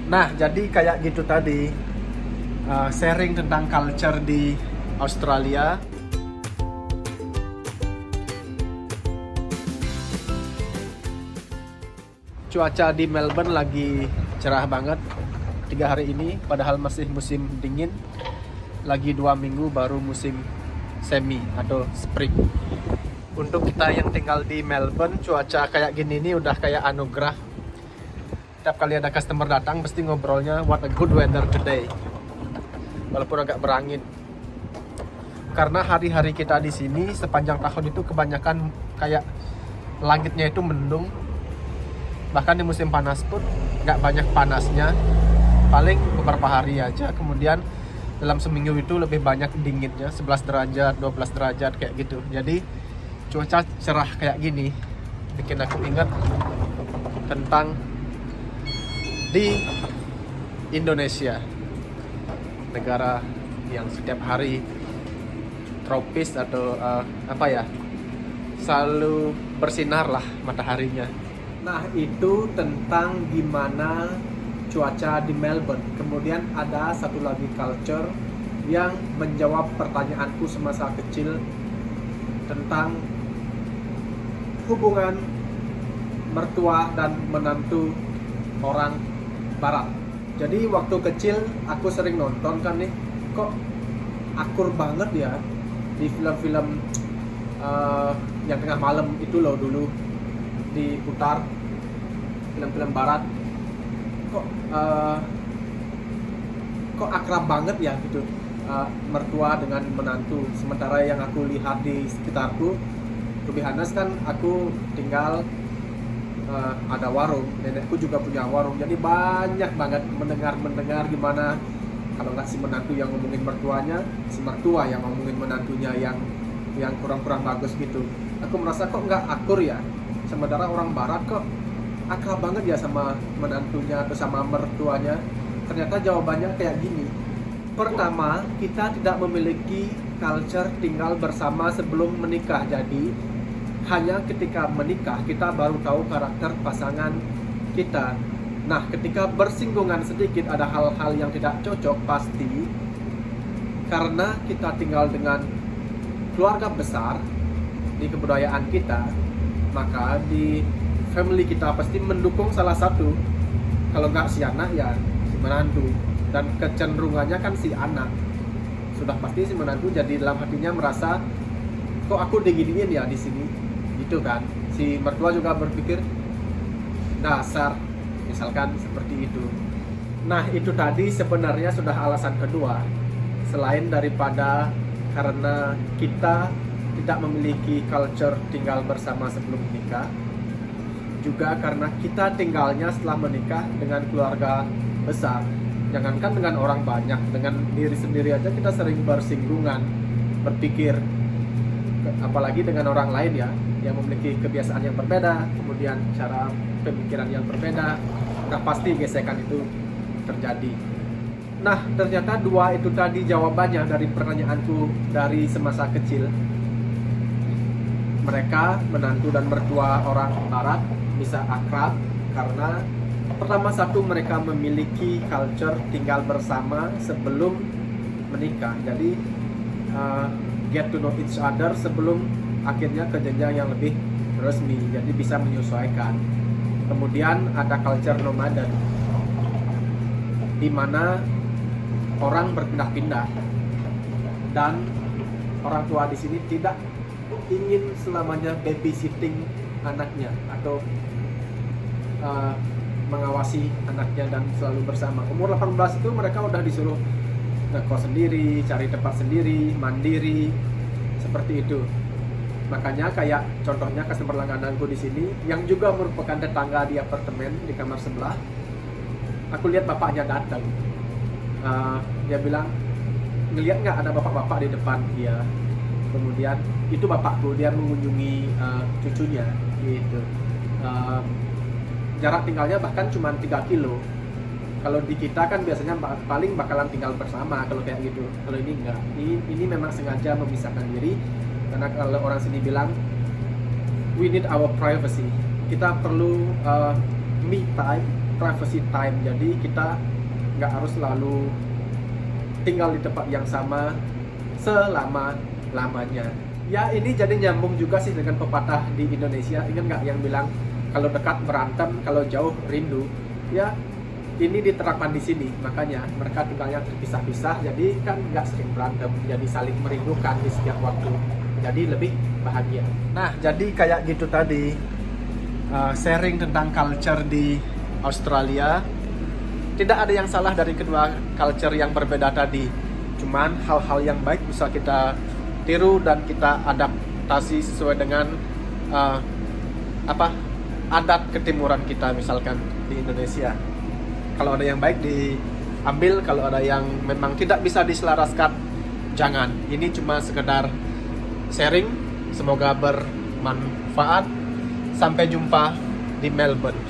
Nah, jadi kayak gitu tadi, sharing tentang culture di Australia. Cuaca di Melbourne lagi cerah banget 3 hari ini, padahal masih musim dingin. Lagi 2 minggu baru musim semi atau spring. Untuk kita yang tinggal di Melbourne, cuaca kayak gini nih udah kayak anugerah. Setiap kali ada customer datang, pasti ngobrolnya what a good weather today. Walaupun agak berangin. Karena hari-hari kita di sini sepanjang tahun itu kebanyakan kayak langitnya itu mendung. Bahkan di musim panas pun nggak banyak panasnya, paling beberapa hari aja. Kemudian dalam seminggu itu lebih banyak dinginnya, 11 derajat, 12 derajat kayak gitu. Jadi cuaca cerah kayak gini bikin aku ingat tentang di Indonesia, negara yang setiap hari tropis atau selalu bersinar lah mataharinya. Nah, itu tentang gimana cuaca di Melbourne. Kemudian ada satu lagi culture yang menjawab pertanyaanku semasa kecil tentang hubungan mertua dan menantu orang barat. Jadi waktu kecil aku sering nonton kan nih, kok akur banget ya di film-film yang tengah malam itu loh dulu diputar, film-film barat. Kok akrab banget ya gitu, mertua dengan menantu. Sementara yang aku lihat di sekitarku, to be honest kan aku tinggal ada warung, nenekku juga punya warung, jadi banyak banget mendengar gimana kalau nggak si menantu yang ngomongin mertuanya, si mertua yang ngomongin menantunya yang kurang-kurang bagus gitu. Aku merasa kok nggak akur ya. Sementara orang barat kok akrab banget ya sama menantunya atau sama mertuanya. Ternyata jawabannya kayak gini. Pertama, kita tidak memiliki culture tinggal bersama sebelum menikah. Jadi hanya ketika menikah kita baru tahu karakter pasangan kita. Nah, ketika bersinggungan sedikit ada hal-hal yang tidak cocok pasti, karena kita tinggal dengan keluarga besar di kebudayaan kita, maka di family kita pasti mendukung salah satu. Kalau nggak si anak ya si menantu, dan kecenderungannya kan si anak. Sudah pasti si menantu jadi dalam hatinya merasa kok aku diginiin ya di sini, gitu kan. Si mertua juga berpikir dasar, misalkan seperti itu. Nah, itu tadi sebenarnya sudah alasan kedua, selain daripada karena kita tidak memiliki culture tinggal bersama sebelum menikah, juga karena kita tinggalnya setelah menikah dengan keluarga besar. Jangankan dengan orang banyak, dengan diri sendiri aja kita sering bersinggungan, berpikir, apalagi dengan orang lain ya, yang memiliki kebiasaan yang berbeda, kemudian cara pemikiran yang berbeda. Nah, pasti gesekan itu terjadi. Nah, ternyata dua itu tadi jawabannya dari pertanyaanku dari semasa kecil. Mereka, menantu dan mertua orang barat, bisa akrab karena pertama satu, mereka memiliki culture tinggal bersama sebelum menikah. Jadi get to know each other sebelum akhirnya ke jenjang yang lebih resmi, jadi bisa menyesuaikan. Kemudian ada culture nomaden, di mana orang berpindah-pindah dan orang tua di sini tidak ingin selamanya babysitting anaknya atau mengawasi anaknya dan selalu bersama. Umur 18 itu mereka udah disuruh ngekos sendiri, cari tempat sendiri, mandiri, seperti itu. Makanya kayak contohnya customer langgananku di sini yang juga merupakan tetangga di apartemen di kamar sebelah. Aku lihat bapaknya datang. Dia bilang, ngelihat nggak ada bapak-bapak di depan dia. Kemudian itu bapakku, dia mengunjungi cucunya gitu. Jarak tinggalnya bahkan cuma 3 kilo. Kalau di kita kan biasanya paling bakalan tinggal bersama kalau kayak gitu. Kalau ini enggak. Ini memang sengaja memisahkan diri, karena kalau orang sini bilang we need our privacy. Kita perlu me time privacy time, jadi kita nggak harus selalu tinggal di tempat yang sama selama-lamanya. Ya, ini jadi nyambung juga sih dengan pepatah di Indonesia. Ingat nggak yang bilang kalau dekat berantem, kalau jauh rindu? Ya, ini diterapkan di sini. Makanya mereka tinggalnya terpisah-pisah, jadi kan nggak sering berantem, jadi saling merindukan di setiap waktu, jadi lebih bahagia. Nah, jadi kayak gitu tadi, sharing tentang culture di Australia. Tidak ada yang salah dari kedua culture yang berbeda tadi. Cuman hal-hal yang baik bisa kita tiru dan kita adaptasi sesuai dengan adat ketimuran kita, misalkan di Indonesia. Kalau ada yang baik diambil, kalau ada yang memang tidak bisa diselaraskan, jangan. Ini cuma sekedar sharing. Semoga bermanfaat. Sampai jumpa di Melbourne.